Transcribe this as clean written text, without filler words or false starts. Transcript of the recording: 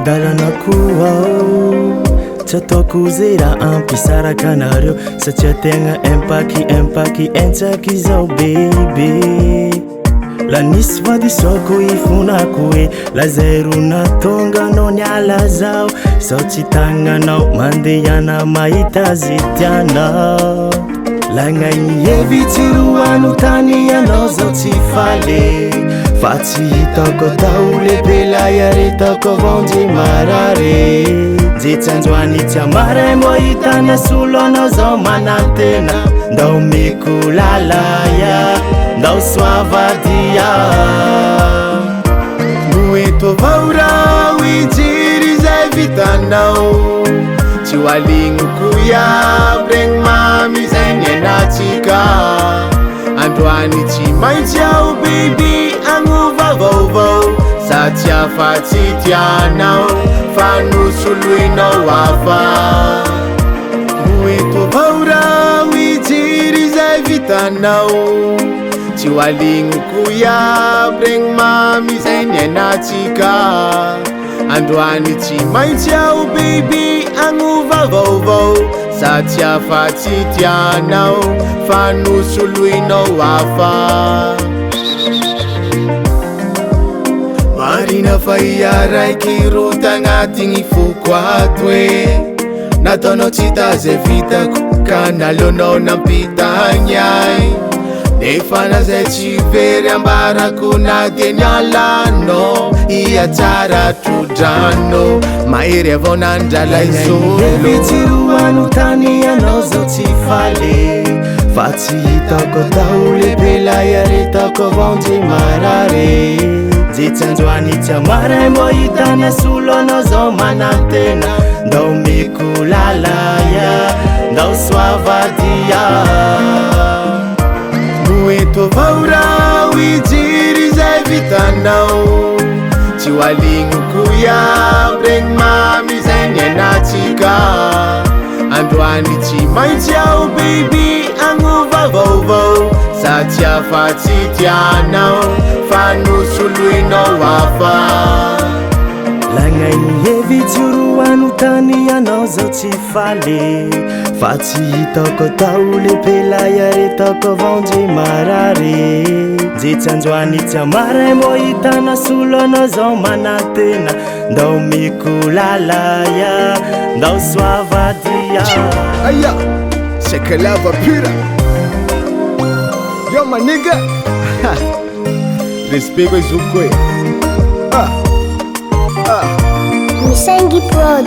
Ara-dalana koa tsy ataoko zay raha ampisaraka anareo satria tegna empaky entsaky izao bebe la nisy vadisako ifonako hoe lazerona tonga anao niala zao sao tsy tagnanao mandehana mahita zay tianao lagnainy hevitsy roano tany anao zao tsy faly fa tsy hitako tao lehibe la iaretako avonjy marare je tsanjoany tsy amara mo hitana solo anao zao manantena ndao meko lalaya ndao soavadia noeto vaura ijiry zay vitanao tsy hoalignoko iaby regny mamy zay nianatsika androany tsy maintsy ao biby agnova vaovao sa tsy afatsy tianao fa nosoloinao hafa noeto vaura ijiry zay vitanao tsy hoalignoko iaby regny mamy zay nianatsika androany tsy maintsy ao biby agnova vaovao sa tsy afatsy tianao fa nosoloinao hafa marina fa iaraiky ro tagnatigny foko ato hoe nataonao tsy tazay vitako ka nalonao nampitagny ay nefa na zay tsy very ambarako na de nialanao iatsara trodrano mahery avao nandrala izolevitsy roano tany anao zao tsy faly fa tsy hitako tao lehibe la iaretako avonjy marare je tsanjoany tsy amara mo hitana solo anao zao manantena ndao meko lalaya ndao soavadia noeto vaura ijiry zay vitanao tsy hoalignoko iaby regny mamy zay nianatsika androany tsy maintsy ao biby agnova vaovao sa tsy afatsy tianao fa nosoloinao hafa lagnainy hevitsy roano tany anao zao tsy faly fa tsy hitako tao lehibe la iaretako avonjy marare je tsanjoany tsy amara mo hitana solo anao zao manantena ndao meko lalaya ndao soavadia aya sekalava pura yo maniga respect kwa zukwe Musengi Prod